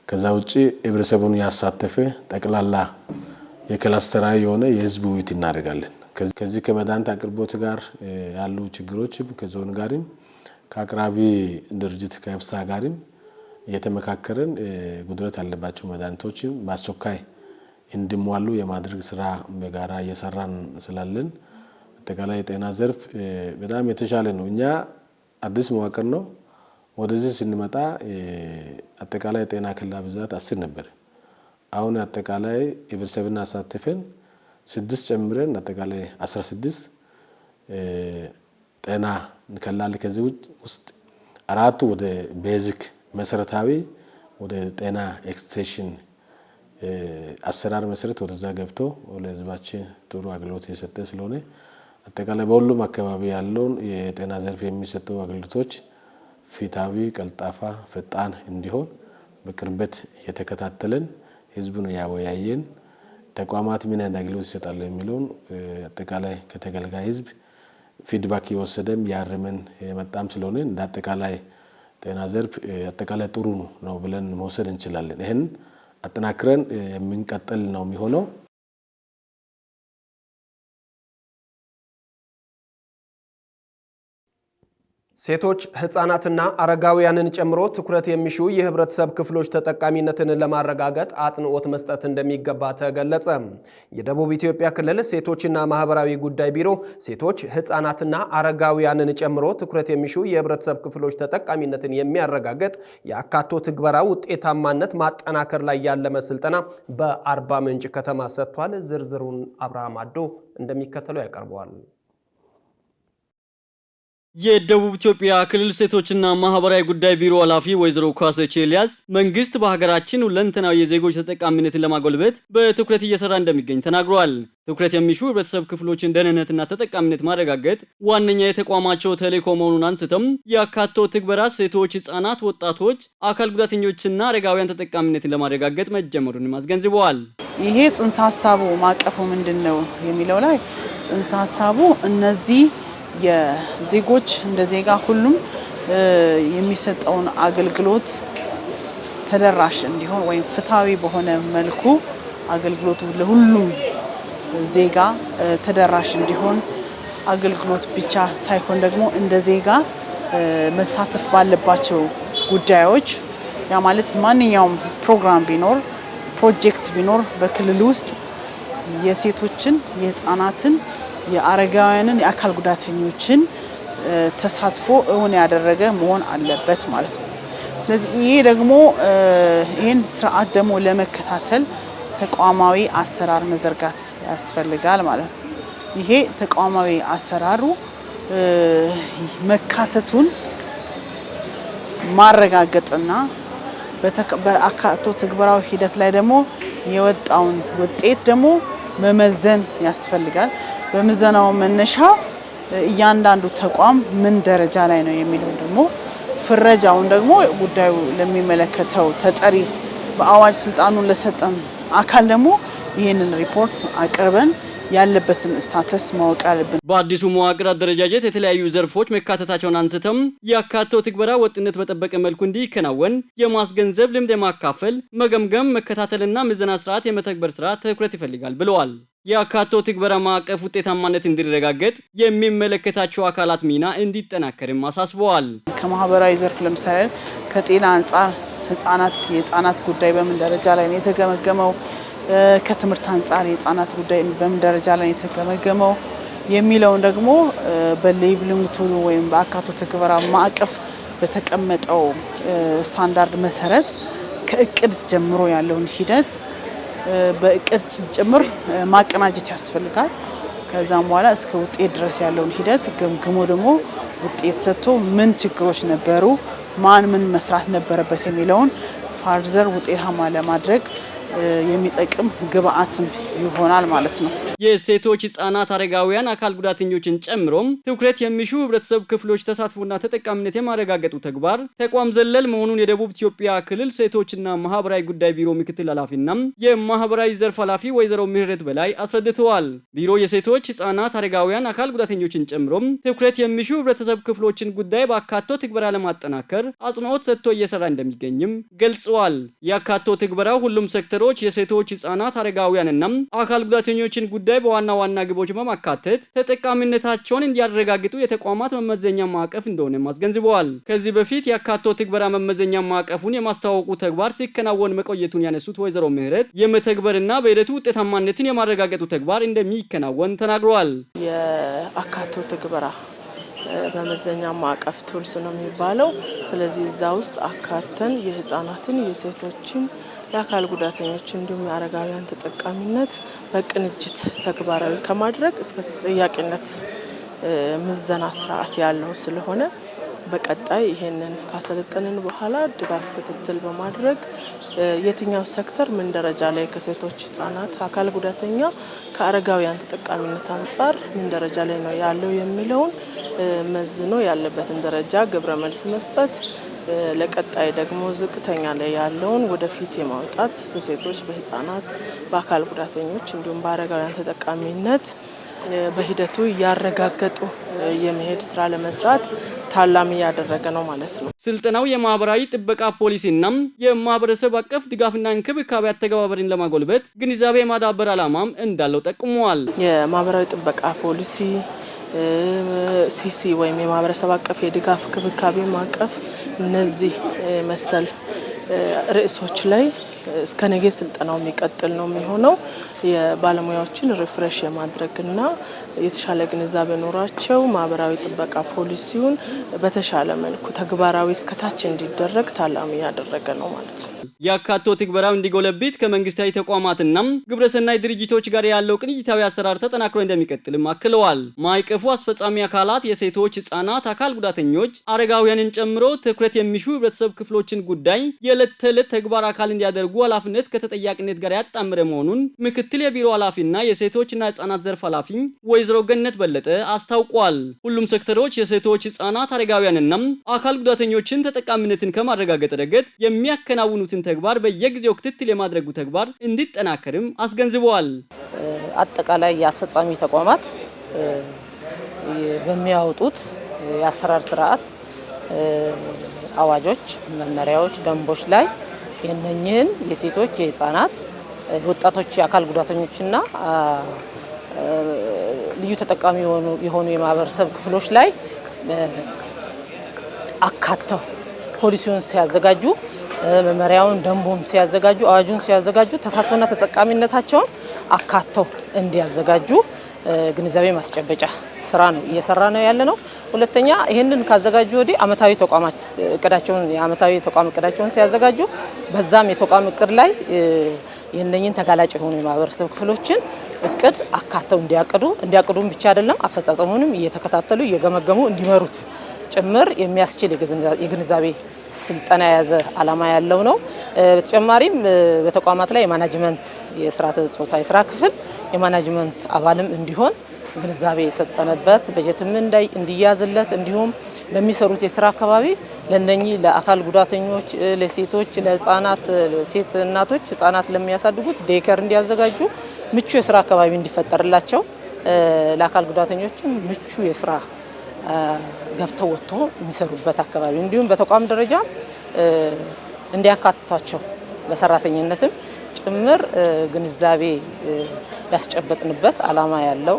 ከዛ ውጪ ህብረተሰቡን ያሳተፈ ጠቅላላ የክላስተራዊ የሆነ የህዝብ ውይይት እናደርጋለን። ከዚህ ከመድኃኒት አቅርቦት ጋር ያሉ ችግሮችም ከዞን ጋርም ከአቅራቢ ድርጅት ከህብሳ ጋርም እየተመካከረን ጉድለት ያለባቸው መድኃኒቶችን በአስቸኳይ እንዲሟሉ የማድረግ ስራ በጋራ እየሰራን ስላለን አጠቃላይ የጤና ዘርፍ በጣም የተሻለ ነው። እኛ አዲስ መዋቅር ነው። ወደዚህ ስንመጣ አጠቃላይ የጤና ክልል ብዛት 10 ነበር። አሁን አጠቃላይ ህብረተሰብን አሳትፈን 6 ጨምረን አጠቃላይ 16 ጤና እንከላለን። ከዚህ ውስጥ 4ቱ ወደ ቤዚክ መሰረታዊ ወደ ጤና ኤክስቴንሽን አሰራር መሰረት ወደዛ ገብቶ ለህዝባችን ጥሩ አገልግሎት የሰጠ ስለሆነ አጠቃላይ በሁሉም አካባቢ ያለውን የጤና ዘርፍ የሚሰጡ አገልግሎቶች ፊታዊ፣ ቀልጣፋ፣ ፈጣን እንዲሆን በቅርበት እየተከታተለን ህዝቡን ያወያየን ተቋማት ምን አይነት አገልግሎት ይሰጣሉ የሚለውን አጠቃላይ ከተገልጋይ ህዝብ ፊድባክ የወሰደም ያርመን የመጣም ስለሆነ እንደ አጠቃላይ ጤና ዘርፍ አጠቃላይ ጥሩ ነው ብለን መውሰድ እንችላለን። ይሄን አጠናክረን የምንቀጥል ነው የሚሆነው። ሴቶች ህፃናትና አረጋውያንን ጨምሮ ትኩረት የሚሹ የህብረተሰብ ክፍሎች ተጠቃሚነትን ለማረጋገጥ አጽንኦት መስጠት እንደሚገባ ተገለጸ። የደቡብ ኢትዮጵያ ክልል ሴቶችና ማህበራዊ ጉዳይ ቢሮ ሴቶች ህፃናትና አረጋውያንን ጨምሮ ትኩረት የሚሹ የህብረተሰብ ክፍሎች ተጠቃሚነትን የሚያረጋግጥ የአካቶ ትግበራ ውጤታማነት ማጠናከር ላይ ያለመ ስልጠና በአርባ ምንጭ ከተማ ሰጥቷል። ዝርዝሩን አብርሃም አዶ እንደሚከተለው ያቀርበዋል። የደቡብ ኢትዮጵያ ክልል ሴቶችና ማህበራዊ ጉዳይ ቢሮ ኃላፊ ወይዘሮ ኳሰች ኤልያስ መንግስት በሀገራችን ሁለንተናዊ የዜጎች ተጠቃሚነትን ለማጎልበት በትኩረት እየሰራ እንደሚገኝ ተናግረዋል። ትኩረት የሚሹ ህብረተሰብ ክፍሎችን ደህንነትና ተጠቃሚነት ማረጋገጥ ዋነኛ የተቋማቸው ተልዕኮ መሆኑን አንስተም የአካቶ ትግበራ ሴቶች፣ ህጻናት፣ ወጣቶች፣ አካል ጉዳተኞችና አረጋውያን ተጠቃሚነትን ለማረጋገጥ መጀመሩን አስገንዝበዋል። ይሄ ጽንሰ ሀሳቡ ማቀፉ ምንድነው የሚለው ላይ ጽንሰ ሀሳቡ እነዚህ የዜጎች እንደ ዜጋ ሁሉም የሚሰጠውን አገልግሎት ተደራሽ እንዲሆን ወይም ፍትሃዊ በሆነ መልኩ አገልግሎቱ ለሁሉም ዜጋ ተደራሽ እንዲሆን አገልግሎት ብቻ ሳይሆን ደግሞ እንደ ዜጋ መሳተፍ ባለባቸው ጉዳዮች ያ ማለት ማንኛውም ፕሮግራም ቢኖር ፕሮጀክት ቢኖር በክልል ውስጥ የሴቶችን የህፃናትን የአረጋውያንን የአካል ጉዳተኞችን ተሳትፎ እውን ያደረገ መሆን አለበት ማለት ነው። ስለዚህ ይሄ ደግሞ ይሄን ስርዓት ደግሞ ለመከታተል ተቋማዊ አሰራር መዘርጋት ያስፈልጋል ማለት ነው። ይሄ ተቋማዊ አሰራሩ መካተቱን ማረጋገጥና በአካቶ ትግበራዊ ሂደት ላይ ደግሞ የወጣውን ውጤት ደግሞ መመዘን ያስፈልጋል። በምዘናው መነሻ እያንዳንዱ ተቋም ምን ደረጃ ላይ ነው የሚለው ደግሞ ፍረጃውን ደግሞ ጉዳዩ ለሚመለከተው ተጠሪ በአዋጅ ስልጣኑን ለሰጠን አካል ደግሞ ይህንን ሪፖርት አቅርበን ያለበትን ስታተስ ማወቅ አለብን። በአዲሱ መዋቅር አደረጃጀት የተለያዩ ዘርፎች መካተታቸውን አንስተም የአካቶ ትግበራ ወጥነት በጠበቀ መልኩ እንዲከናወን የማስገንዘብ ልምድ የማካፈል መገምገም፣ መከታተልና ምዘና ስርዓት የመተግበር ስራ ትኩረት ይፈልጋል ብለዋል። የአካቶ ትግበራ ማዕቀፍ ውጤታማነት እንዲረጋገጥ የሚመለከታቸው አካላት ሚና እንዲጠናከርም አሳስበዋል። ከማህበራዊ ዘርፍ ለምሳሌ ከጤና አንጻር የህፃናት ጉዳይ በምን ደረጃ ላይ ነው የተገመገመው፣ ከትምህርት አንጻር የህፃናት ጉዳይ በምን ደረጃ ላይ ነው የተገመገመው የሚለውን ደግሞ በሌቭሊንግ ቱሉ ወይም በአካቶ ትግበራ ማዕቀፍ በተቀመጠው ስታንዳርድ መሰረት ከእቅድ ጀምሮ ያለውን ሂደት በእቅድ ጭምር ማቀናጀት ያስፈልጋል። ከዛም በኋላ እስከ ውጤት ድረስ ያለውን ሂደት ገምግሞ ደግሞ ውጤት ሰጥቶ ምን ችግሮች ነበሩ፣ ማን ምን መስራት ነበረበት የሚለውን ፋርዘር ውጤታማ ለማድረግ የሚጠቅም ግብአትም ይሆናል ማለት ነው። የሴቶች፣ ህጻናት፣ አረጋውያን፣ አካል ጉዳተኞችን ጨምሮም ትኩረት የሚሹ ህብረተሰብ ክፍሎች ተሳትፎና ተጠቃሚነት የማረጋገጡ ተግባር ተቋም ዘለል መሆኑን የደቡብ ኢትዮጵያ ክልል ሴቶችና ማህበራዊ ጉዳይ ቢሮ ምክትል ኃላፊና የማህበራዊ ዘርፍ ኃላፊ ወይዘሮ ምህረት በላይ አስረድተዋል። ቢሮ የሴቶች፣ ህጻናት፣ አረጋውያን፣ አካል ጉዳተኞችን ጨምሮም ትኩረት የሚሹ ህብረተሰብ ክፍሎችን ጉዳይ በአካቶ ትግበራ ለማጠናከር አጽንኦት ሰጥቶ እየሰራ እንደሚገኝም ገልጸዋል። የአካቶ ትግበራው ሁሉም ሴክተሮች የሴቶች፣ ህጻናት፣ አረጋውያንና አካል ጉዳተኞችን ጉዳይ በዋና ዋና ግቦች በማካተት ተጠቃሚነታቸውን እንዲያረጋግጡ የተቋማት መመዘኛ ማዕቀፍ እንደሆነ አስገንዝበዋል። ከዚህ በፊት የአካቶ ትግበራ መመዘኛ ማዕቀፉን የማስተዋወቁ ተግባር ሲከናወን መቆየቱን ያነሱት ወይዘሮ ምህረት የመተግበርና በሂደቱ ውጤታማነትን የማረጋገጡ ተግባር እንደሚከናወን ተናግረዋል። የአካቶ ትግበራ መመዘኛ ማዕቀፍ ቱልስ ነው የሚባለው። ስለዚህ እዛ ውስጥ አካተን የህፃናትን፣ የሴቶችን፣ የአካል ጉዳተኞች እንዲሁም የአረጋውያን ተጠቃሚነት በቅንጅት ተግባራዊ ከማድረግ እስከ ተጠያቂነት ምዘና ስርዓት ያለው ስለሆነ በቀጣይ ይሄንን ካሰለጠንን በኋላ ድጋፍ ክትትል በማድረግ የትኛው ሴክተር ምን ደረጃ ላይ ከሴቶች፣ ህጻናት፣ አካል ጉዳተኛ ከአረጋውያን ተጠቃሚነት አንጻር ምን ደረጃ ላይ ነው ያለው የሚለውን መዝኖ ያለበትን ደረጃ ግብረ መልስ መስጠት፣ ለቀጣይ ደግሞ ዝቅተኛ ላይ ያለውን ወደፊት የማውጣት በሴቶች፣ በህፃናት፣ በአካል ጉዳተኞች እንዲሁም በአረጋውያን ተጠቃሚነት በሂደቱ እያረጋገጡ የመሄድ ስራ ለመስራት ታላሚ ያደረገ ነው ማለት ነው። ስልጠናው የማህበራዊ ጥበቃ ፖሊሲና የማህበረሰብ አቀፍ ድጋፍና እንክብካቤ አተገባበርን ለማጎልበት ግንዛቤ ማዳበር ዓላማም እንዳለው ጠቁመዋል። የማህበራዊ ጥበቃ ፖሊሲ፣ ሲሲ ወይም የማህበረሰብ አቀፍ የድጋፍ ክብካቤ ማቀፍ እነዚህ መሰል ርዕሶች ላይ እስከ ነገ ስልጠናው የሚቀጥል ነው የሚሆነው። የባለሙያዎችን ሪፍሬሽ የማድረግና የተሻለ ግንዛቤ ኖራቸው ማህበራዊ ጥበቃ ፖሊሲውን በተሻለ መልኩ ተግባራዊ እስከታች እንዲደረግ ታላሚ ያደረገ ነው ማለት ነው። ያካቶ ትግበራው እንዲጎለብት ከመንግስታዊ ተቋማትና ግብረሰናይ ድርጅቶች ጋር ያለው ቅንጅታዊ አሰራር ተጠናክሮ እንደሚቀጥልም አክለዋል። ማይቀፉ አስፈጻሚ አካላት የሴቶች፣ ህጻናት፣ አካል ጉዳተኞች፣ አረጋውያንን ጨምሮ ትኩረት የሚሹ ህብረተሰብ ክፍሎችን ጉዳይ የዕለት ተዕለት ተግባር አካል እንዲያደርጉ ኃላፊነት ከተጠያቂነት ጋር ያጣመረ መሆኑን ምክትል የቢሮ ኃላፊና የሴቶችና ህጻናት ዘርፍ ኃላፊ ወይዘሮ ገነት በለጠ አስታውቋል። ሁሉም ሴክተሮች የሴቶች፣ ህጻናት፣ አረጋውያንና አካል ጉዳተኞችን ተጠቃሚነትን ከማረጋገጥ ረገድ የሚያከናውኑትን ተግባር በየጊዜው ክትትል የማድረጉ ተግባር እንዲጠናከርም አስገንዝበዋል። አጠቃላይ የአስፈጻሚ ተቋማት በሚያወጡት የአሰራር ስርዓት አዋጆች፣ መመሪያዎች፣ ደንቦች ላይ የነኝህን የሴቶች፣ የህፃናት፣ ወጣቶች፣ የአካል ጉዳተኞችና ልዩ ተጠቃሚ የሆኑ የማህበረሰብ ክፍሎች ላይ አካተው ፖሊሲውን ሲያዘጋጁ፣ መመሪያውን፣ ደንቡን ሲያዘጋጁ፣ አዋጁን ሲያዘጋጁ ተሳትፎና ተጠቃሚነታቸውን አካተው እንዲያዘጋጁ ግንዛቤ ማስጨበጫ ስራ ነው እየሰራ ነው ያለ ነው። ሁለተኛ ይሄንን ካዘጋጁ ወዲህ አመታዊ ተቋማት እቅዳቸውን የአመታዊ ተቋም እቅዳቸውን ሲያዘጋጁ በዛም የተቋም እቅድ ላይ የነኝን ተጋላጭ የሆኑ የማህበረሰብ ክፍሎችን እቅድ አካተው እንዲያቅዱም ብቻ አይደለም አፈጻጸሙንም እየተከታተሉ እየገመገሙ እንዲመሩት ጭምር የሚያስችል የግንዛቤ ስልጠና የያዘ ዓላማ ያለው ነው። በተጨማሪም በተቋማት ላይ የማናጅመንት የስርዓተ ጾታ የስራ ክፍል የማናጅመንት አባልም እንዲሆን ግንዛቤ የሰጠነበት በጀትም እንዲያዝለት እንዲሁም በሚሰሩት የስራ አካባቢ ለነኚህ ለአካል ጉዳተኞች፣ ለሴቶች፣ ለህፃናት፣ ሴት እናቶች ህፃናት ለሚያሳድጉት ዴከር እንዲያዘጋጁ ምቹ የስራ አካባቢ እንዲፈጠርላቸው ለአካል ጉዳተኞችም ምቹ የስራ ገብተው ወጥቶ የሚሰሩበት አካባቢ እንዲሁም በተቋም ደረጃ እንዲያካትቷቸው በሰራተኝነትም ጭምር ግንዛቤ ያስጨበጥንበት ዓላማ ያለው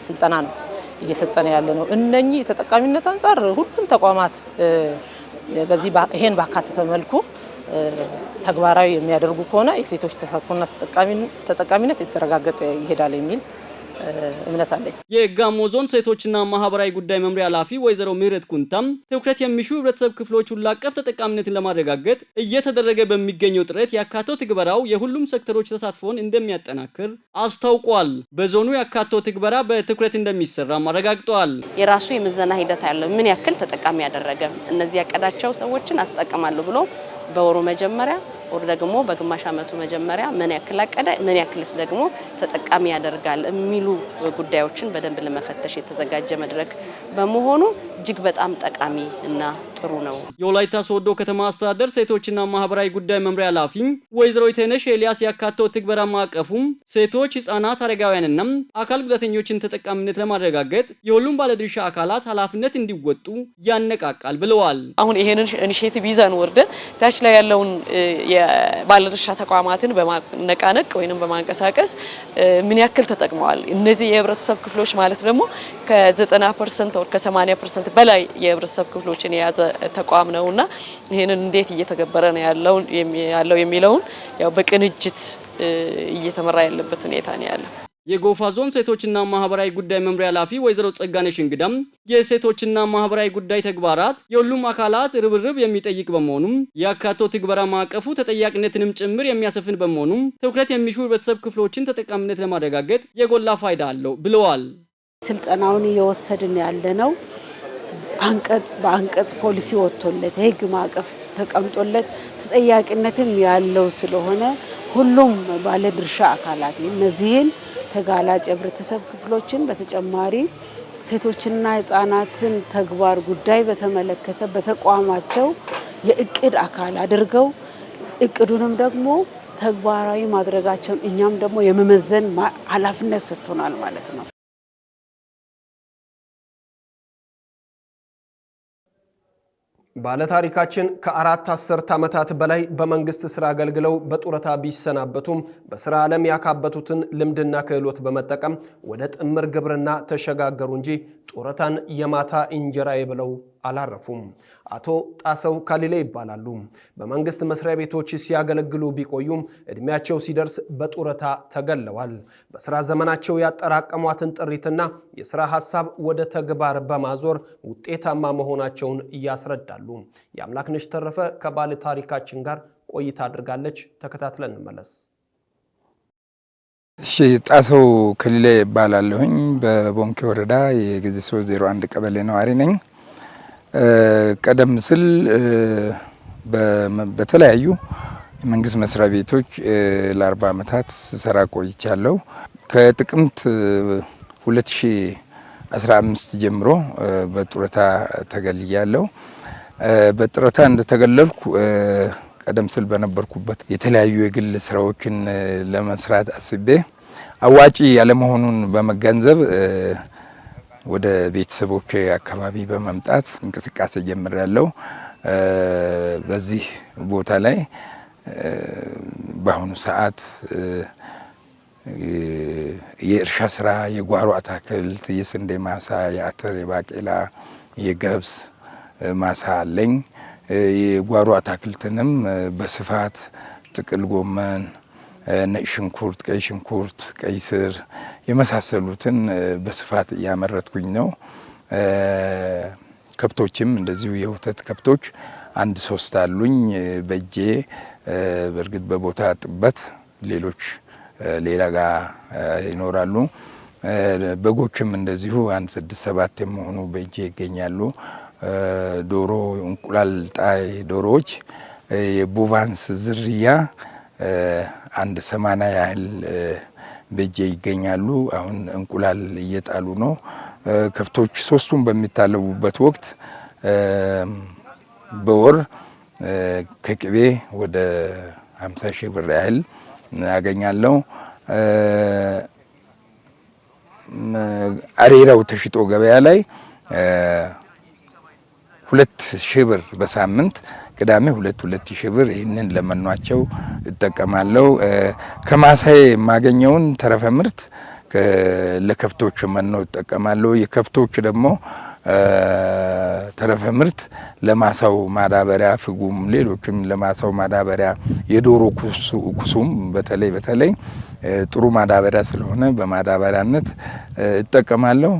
ስልጠና ነው እየሰጠነ ያለ ነው። እነኚህ ተጠቃሚነት አንፃር ሁሉም ተቋማት በዚህ ይሄን ባካተተ መልኩ ተግባራዊ የሚያደርጉ ከሆነ የሴቶች ተሳትፎና ተጠቃሚነት የተረጋገጠ ይሄዳል የሚል እምነት አለኝ። የጋሞ ዞን ሴቶችና ማህበራዊ ጉዳይ መምሪያ ኃላፊ ወይዘሮ ምህረት ኩንታም ትኩረት የሚሹ ህብረተሰብ ክፍሎች ሁሉ አቀፍ ተጠቃሚነትን ለማረጋገጥ እየተደረገ በሚገኘው ጥረት ያካቶ ትግበራው የሁሉም ሴክተሮች ተሳትፎን እንደሚያጠናክር አስታውቋል። በዞኑ ያካቶ ትግበራ በትኩረት እንደሚሰራም አረጋግጠዋል። የራሱ የምዘና ሂደት ያለው ምን ያክል ተጠቃሚ ያደረገ እነዚህ ያቀዳቸው ሰዎችን አስጠቅማለሁ ብሎ በወሩ መጀመሪያ ወር ደግሞ በግማሽ አመቱ መጀመሪያ ምን ያክል አቀደ ምን ያክልስ ደግሞ ተጠቃሚ ያደርጋል የሚሉ ጉዳዮችን በደንብ ለመፈተሽ የተዘጋጀ መድረክ በመሆኑ እጅግ በጣም ጠቃሚ እና ጥሩ ነው። የወላይታ ሶዶ ከተማ አስተዳደር ሴቶችና ማህበራዊ ጉዳይ መምሪያ ኃላፊ ወይዘሮ ኢተነሽ ኤልያስ ያካተው ትግበራ ማዕቀፉም ሴቶች፣ ህጻናት፣ አረጋውያንና አካል ጉዳተኞችን ተጠቃሚነት ለማረጋገጥ የሁሉም ባለድርሻ አካላት ኃላፊነት እንዲወጡ ያነቃቃል ብለዋል። አሁን ይሄንን ኢኒሼቲቭ ይዘን ወርደን ታች ላይ ያለውን የባለድርሻ ተቋማትን በማነቃነቅ ወይንም በማንቀሳቀስ ምን ያክል ተጠቅመዋል እነዚህ የህብረተሰብ ክፍሎች ማለት ደግሞ ከ90% ወር ከ80% በላይ የህብረተሰብ ክፍሎችን የያዘ ተቋም ነውና ይሄንን እንዴት እየተገበረ ነው ያለው የሚለውን ያው በቅንጅት እየተመራ ያለበት ሁኔታ ነው ያለው። የጎፋ ዞን ሴቶችና ማህበራዊ ጉዳይ መምሪያ ኃላፊ ወይዘሮ ጸጋነሽ እንግዳም የሴቶችና ማህበራዊ ጉዳይ ተግባራት የሁሉም አካላት ርብርብ የሚጠይቅ በመሆኑም ያካቶ ትግበራ ማዕቀፉ ተጠያቂነትንም ጭምር የሚያሰፍን በመሆኑም ትኩረት የሚሹ ህብረተሰብ ክፍሎችን ተጠቃሚነት ለማረጋገጥ የጎላ ፋይዳ አለው ብለዋል። ስልጠናውን እየወሰድን ያለነው በአንቀጽ ፖሊሲ ወጥቶለት የህግ ማዕቀፍ ተቀምጦለት ተጠያቂነትም ያለው ስለሆነ ሁሉም ባለድርሻ አካላት እነዚህን ተጋላጭ ህብረተሰብ ክፍሎችን በተጨማሪ ሴቶችና ህፃናትን ተግባር ጉዳይ በተመለከተ በተቋማቸው የእቅድ አካል አድርገው እቅዱንም ደግሞ ተግባራዊ ማድረጋቸውን እኛም ደግሞ የመመዘን ኃላፊነት ሰጥቶናል ማለት ነው። ባለታሪካችን ከ4 አስርት ዓመታት በላይ በመንግስት ስራ አገልግለው በጡረታ ቢሰናበቱም በስራ ዓለም ያካበቱትን ልምድና ክህሎት በመጠቀም ወደ ጥምር ግብርና ተሸጋገሩ እንጂ ጡረታን የማታ እንጀራዬ ብለው አላረፉም። አቶ ጣሰው ካሊሌ ይባላሉ። በመንግስት መስሪያ ቤቶች ሲያገለግሉ ቢቆዩም እድሜያቸው ሲደርስ በጡረታ ተገለዋል። በስራ ዘመናቸው ያጠራቀሟትን ጥሪትና የስራ ሐሳብ ወደ ተግባር በማዞር ውጤታማ መሆናቸውን ያስረዳሉ። የአምላክነሽ ተረፈ ከባለ ታሪካችን ጋር ቆይታ አድርጋለች። ተከታትለን እንመለስ። እሺ፣ ጣሰው ካሊሌ ይባላለሁኝ። በቦንኬ ወረዳ የጊዜ 301 ቀበሌ ነዋሪ ነኝ። ቀደም ሲል በተለያዩ የመንግስት መስሪያ ቤቶች ለ40 ዓመታት ስሰራ ቆይቻለሁ። ከጥቅምት 2015 ጀምሮ በጡረታ ተገልያለሁ። በጡረታ እንደተገለልኩ ቀደም ሲል በነበርኩበት የተለያዩ የግል ስራዎችን ለመስራት አስቤ አዋጪ ያለመሆኑን በመገንዘብ ወደ ቤተሰቦቼ አካባቢ በመምጣት እንቅስቃሴ ጀምሬያለሁ። በዚህ ቦታ ላይ በአሁኑ ሰዓት የእርሻ ስራ፣ የጓሮ አትክልት፣ የስንዴ ማሳ፣ የአተር፣ የባቄላ፣ የገብስ ማሳ አለኝ። የጓሮ አትክልትንም በስፋት ጥቅል ጎመን፣ ነጭ ሽንኩርት፣ ቀይ ሽንኩርት፣ ቀይ ስር የመሳሰሉትን በስፋት እያመረትኩኝ ነው። ከብቶችም እንደዚሁ የወተት ከብቶች 1-3 አሉኝ በእጄ። በእርግጥ በቦታ ጥበት ሌሎች ሌላ ጋር ይኖራሉ። በጎችም እንደዚሁ 1-6-7 የሚሆኑ በእጄ ይገኛሉ። ዶሮ፣ እንቁላል ጣይ ዶሮዎች የቦቫንስ ዝርያ 180 ያህል በእጄ ይገኛሉ። አሁን እንቁላል እየጣሉ ነው። ከብቶች ሶስቱም በሚታለቡበት ወቅት በወር ከቅቤ ወደ 50 ሺህ ብር ያህል አገኛለሁ። አሬራው ተሽጦ ገበያ ላይ 2,000 ብር በሳምንት ቅዳሜ 2,000 ብር ይህንን ለመኗቸው እጠቀማለሁ። ከማሳዬ የማገኘውን ተረፈ ምርት ለከብቶች መኖ እጠቀማለሁ። የከብቶች ደግሞ ተረፈ ምርት ለማሳው ማዳበሪያ፣ ፍጉም፣ ሌሎችም ለማሳው ማዳበሪያ፣ የዶሮ ኩሱም በተለይ ጥሩ ማዳበሪያ ስለሆነ በማዳበሪያነት እጠቀማለሁ።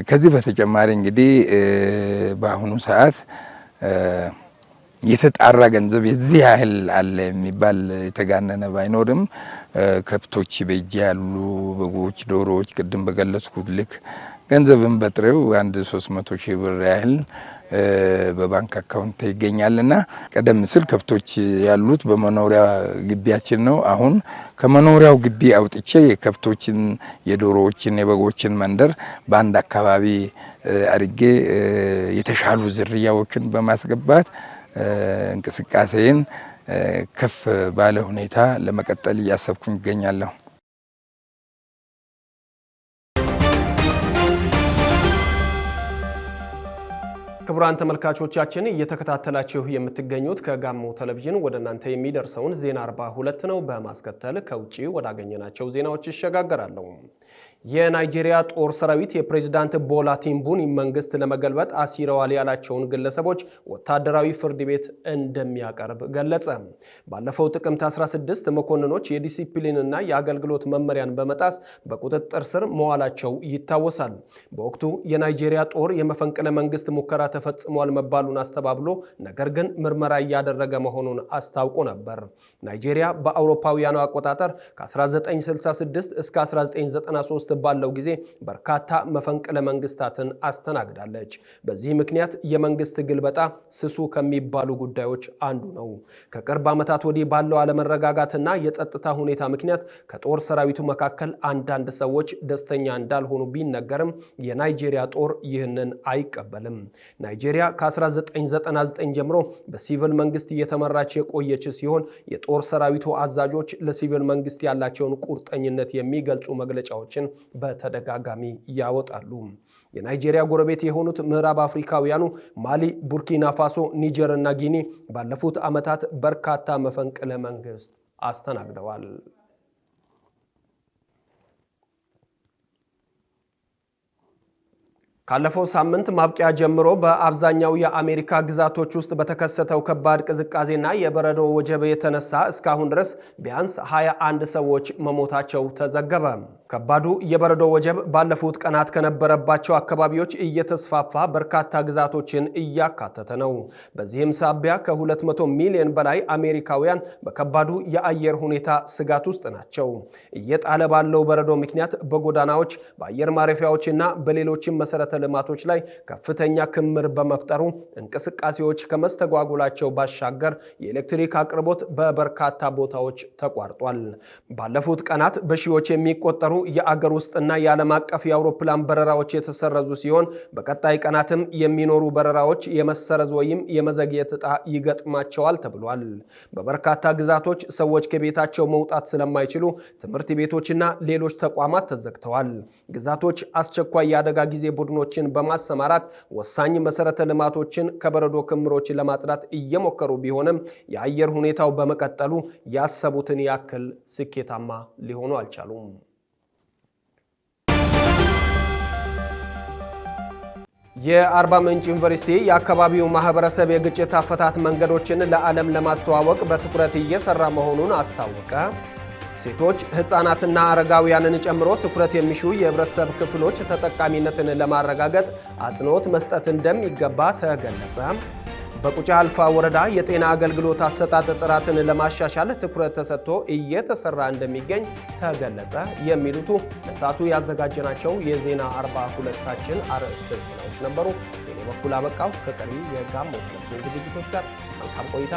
ከዚህ በተጨማሪ እንግዲህ በአሁኑ ሰዓት የተጣራ ገንዘብ የዚህ ያህል አለ የሚባል የተጋነነ ባይኖርም ከብቶች በእጄ ያሉ በጎች፣ ዶሮዎች ቅድም በገለጽኩት ልክ ገንዘብም በጥሬው 300 ሺህ ብር ያህል በባንክ አካውንት ይገኛልና ቀደም ሲል ከብቶች ያሉት በመኖሪያ ግቢያችን ነው። አሁን ከመኖሪያው ግቢ አውጥቼ የከብቶችን፣ የዶሮዎችን፣ የበጎችን መንደር በአንድ አካባቢ አድርጌ የተሻሉ ዝርያዎችን በማስገባት እንቅስቃሴን ከፍ ባለ ሁኔታ ለመቀጠል እያሰብኩኝ ይገኛለሁ። ክቡራን ተመልካቾቻችን እየተከታተላችሁ የምትገኙት ከጋሞ ቴሌቪዥን ወደ እናንተ የሚደርሰውን ዜና 42 ነው። በማስከተል ከውጪ ወዳገኘናቸው ዜናዎች ይሸጋገራሉ። የናይጄሪያ ጦር ሰራዊት የፕሬዝዳንት ቦላ ቲኑቡን መንግስት ለመገልበጥ አሲረዋል ያላቸውን ግለሰቦች ወታደራዊ ፍርድ ቤት እንደሚያቀርብ ገለጸ። ባለፈው ጥቅምት 16 መኮንኖች የዲሲፕሊንና የአገልግሎት መመሪያን በመጣስ በቁጥጥር ስር መዋላቸው ይታወሳል። በወቅቱ የናይጄሪያ ጦር የመፈንቅለ መንግስት ሙከራ ተፈጽሟል መባሉን አስተባብሎ ነገር ግን ምርመራ እያደረገ መሆኑን አስታውቆ ነበር። ናይጄሪያ በአውሮፓውያኑ አቆጣጠር ከ1966 እስከ 1993 ባለው ጊዜ በርካታ መፈንቅለ መንግስታትን አስተናግዳለች። በዚህ ምክንያት የመንግስት ግልበጣ ስሱ ከሚባሉ ጉዳዮች አንዱ ነው። ከቅርብ ዓመታት ወዲህ ባለው አለመረጋጋትና የጸጥታ ሁኔታ ምክንያት ከጦር ሰራዊቱ መካከል አንዳንድ ሰዎች ደስተኛ እንዳልሆኑ ቢነገርም የናይጄሪያ ጦር ይህንን አይቀበልም። ናይጄሪያ ከ1999 ጀምሮ በሲቪል መንግስት እየተመራች የቆየች ሲሆን የጦር ሰራዊቱ አዛዦች ለሲቪል መንግስት ያላቸውን ቁርጠኝነት የሚገልጹ መግለጫዎችን በተደጋጋሚ ያወጣሉ። የናይጄሪያ ጎረቤት የሆኑት ምዕራብ አፍሪካውያኑ ማሊ፣ ቡርኪና ፋሶ፣ ኒጀር እና ጊኒ ባለፉት ዓመታት በርካታ መፈንቅለ መንግስት አስተናግደዋል። ካለፈው ሳምንት ማብቂያ ጀምሮ በአብዛኛው የአሜሪካ ግዛቶች ውስጥ በተከሰተው ከባድ ቅዝቃዜና የበረዶ ወጀብ የተነሳ እስካሁን ድረስ ቢያንስ 21 ሰዎች መሞታቸው ተዘገበ። ከባዱ የበረዶ ወጀብ ባለፉት ቀናት ከነበረባቸው አካባቢዎች እየተስፋፋ በርካታ ግዛቶችን እያካተተ ነው። በዚህም ሳቢያ ከ200 ሚሊዮን በላይ አሜሪካውያን በከባዱ የአየር ሁኔታ ስጋት ውስጥ ናቸው። እየጣለ ባለው በረዶ ምክንያት በጎዳናዎች፣ በአየር ማረፊያዎችና በሌሎችም መሰረተ ልማቶች ላይ ከፍተኛ ክምር በመፍጠሩ እንቅስቃሴዎች ከመስተጓጉላቸው ባሻገር የኤሌክትሪክ አቅርቦት በበርካታ ቦታዎች ተቋርጧል። ባለፉት ቀናት በሺዎች የሚቆጠሩ የአገር ውስጥና የዓለም አቀፍ የአውሮፕላን በረራዎች የተሰረዙ ሲሆን በቀጣይ ቀናትም የሚኖሩ በረራዎች የመሰረዝ ወይም የመዘግየት ዕጣ ይገጥማቸዋል ተብሏል። በበርካታ ግዛቶች ሰዎች ከቤታቸው መውጣት ስለማይችሉ ትምህርት ቤቶችና ሌሎች ተቋማት ተዘግተዋል። ግዛቶች አስቸኳይ የአደጋ ጊዜ ቡድኖችን በማሰማራት ወሳኝ መሰረተ ልማቶችን ከበረዶ ክምሮች ለማጽዳት እየሞከሩ ቢሆንም የአየር ሁኔታው በመቀጠሉ ያሰቡትን ያክል ስኬታማ ሊሆኑ አልቻሉም። የአርባ ምንጭ ዩኒቨርሲቲ የአካባቢው ማህበረሰብ የግጭት አፈታት መንገዶችን ለዓለም ለማስተዋወቅ በትኩረት እየሰራ መሆኑን አስታወቀ። ሴቶች፣ ህፃናትና አረጋውያንን ጨምሮ ትኩረት የሚሹ የህብረተሰብ ክፍሎች ተጠቃሚነትን ለማረጋገጥ አጽንኦት መስጠት እንደሚገባ ተገለጸ። በቁጫ አልፋ ወረዳ የጤና አገልግሎት አሰጣጥ ጥራትን ለማሻሻል ትኩረት ተሰጥቶ እየተሰራ እንደሚገኝ ተገለጸ። የሚሉት ለሰዓቱ ያዘጋጀናቸው የዜና 42ታችን አርዕስተ ዜናዎች ነበሩ። በኔ በኩል አበቃው። ከቀሪ የጋሞ ቴሌቪዥን ዝግጅቶች ጋር መልካም ቆይታ።